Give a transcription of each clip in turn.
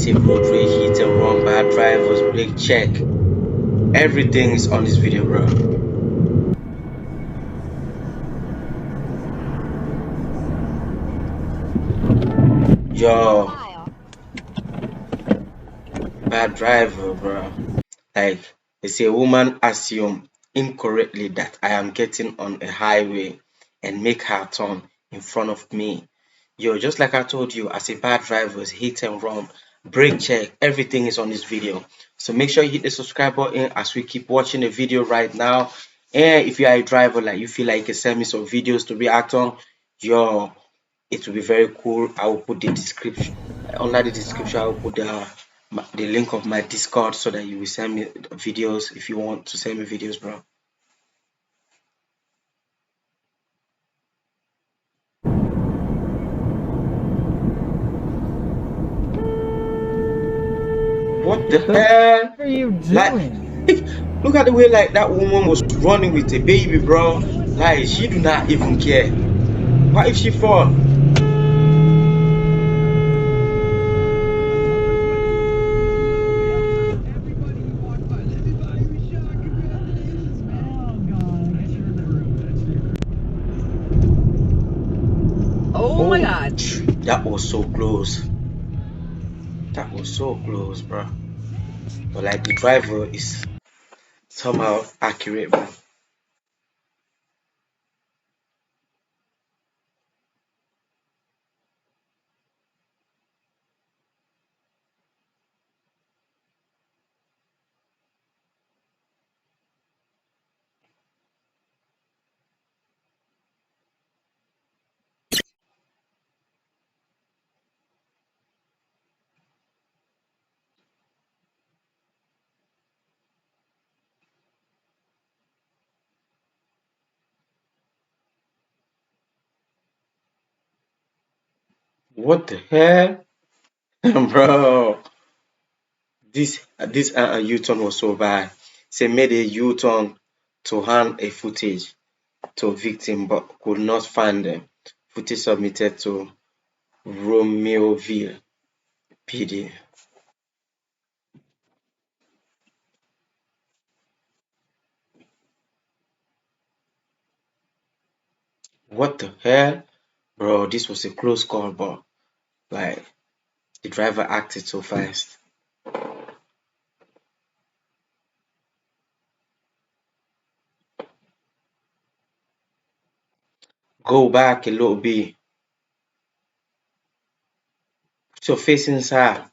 say road rage, hit and run, bad drivers, brake check. Everything is on this video, bro. Yo, bad driver, bro. Like, they say a woman assume incorrectly that I am getting on a highway and make her turn in front of me. Yo, just like I told you, as a bad driver, hit and run, brake check, everything is on this video. So make sure you hit the subscribe button as we keep watching the video right now. And if you are a driver, like you feel like you can send me some videos to react on, yo, it will be very cool. I will put the description under the description. I will put the link of my Discord so that you will send me videos if you want to send me videos, bro. What the hell? What are you doing? Like, look at the way like that woman was running with a baby, bro. Like she do not even care. What if she fall? Oh my god. That was so close. That was so close, bro. But like the driver is somehow accurate, bro. What the hell? Bro, this U-turn was so bad. Say made a U-turn to hand a footage to victim but could not find them. Footage submitted to Romeoville PD. What the hell? Bro, this was a close call, but like the driver acted so fast. Go back a little bit. Put your face inside.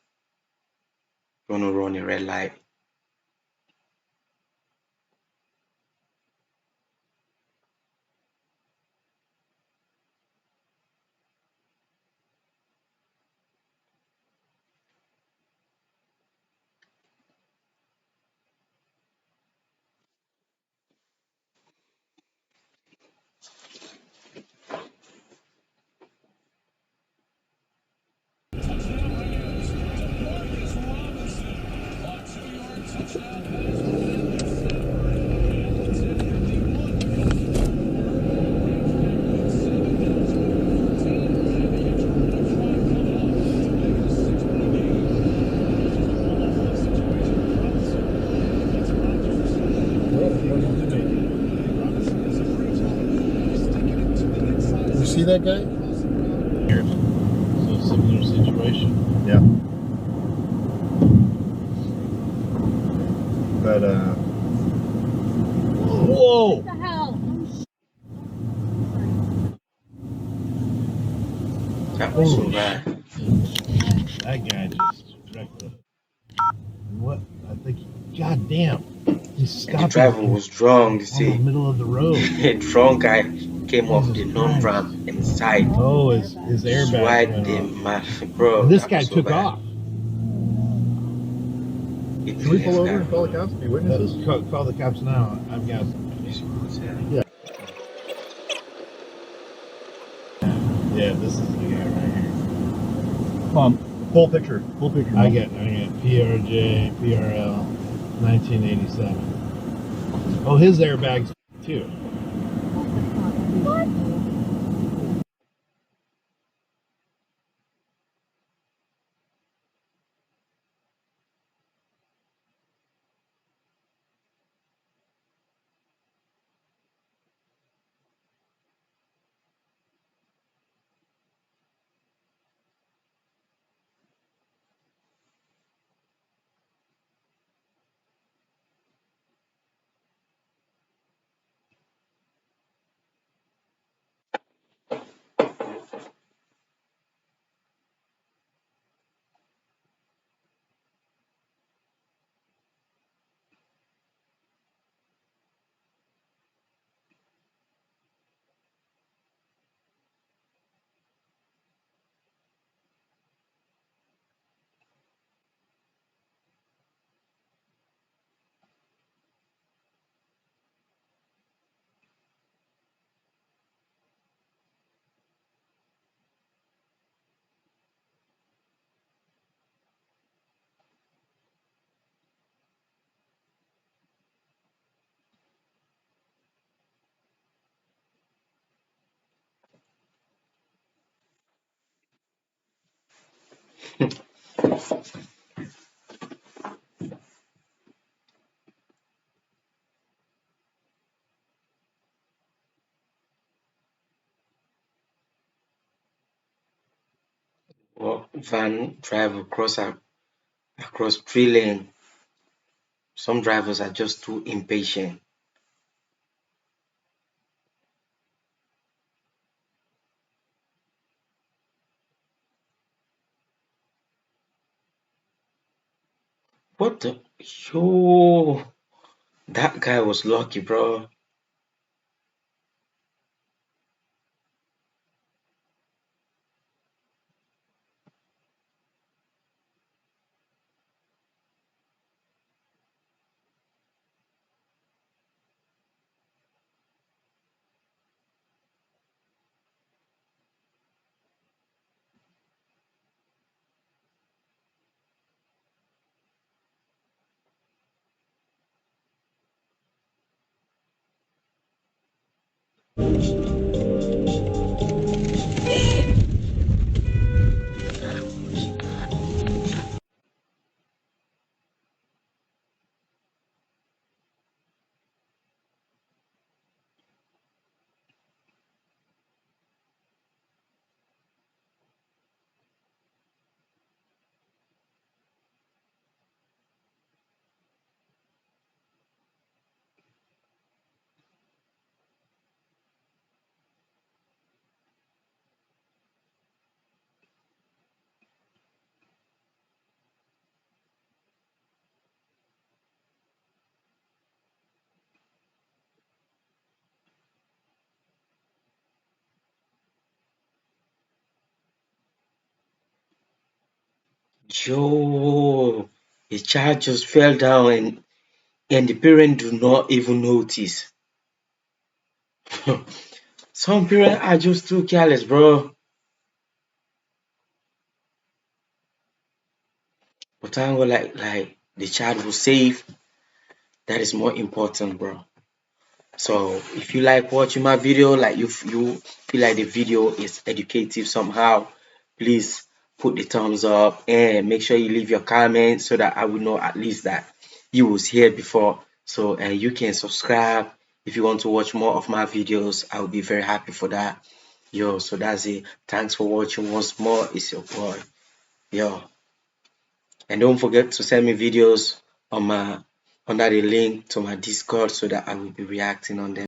Run a red light. You see that guy? So similar situation. Yeah. But Whoa! What the hell? That was so Holy bad. That guy just wrecked it. What? I think. God damn! He And stopped. the driver was drunk, you on the see. middle of the road. A drunk guy came off the Jesus non-ramp and side. Oh, his airbag Swipe went the off. man, bro. And this That guy was so took bad. off. It should we the pull next over guy, and call the bro. cops? Be witnesses? Call the cops now. I've got. Yeah. Yeah, this is the guy right here. Full picture. Full picture. I get PRJ, PRL, 1987. Oh, his airbags too. What? Or van drive across 3 lane. Some drivers are just too impatient. What the yo? That guy was lucky, bro. Yo, the child just fell down and the parent do not even notice. Some parents are just too careless, bro. But thank God, like the child was safe. That is more important, bro. So if you like watching my video, like you feel like the video is educative somehow, please put the thumbs up and make sure you leave your comments so that I will know at least that you was here before. So you can subscribe if you want to watch more of my videos. I will be very happy for that. Yo, so that's it. Thanks for watching once more. It's your boy. Yo. And don't forget to send me videos on my under the link to my Discord so that I will be reacting on them.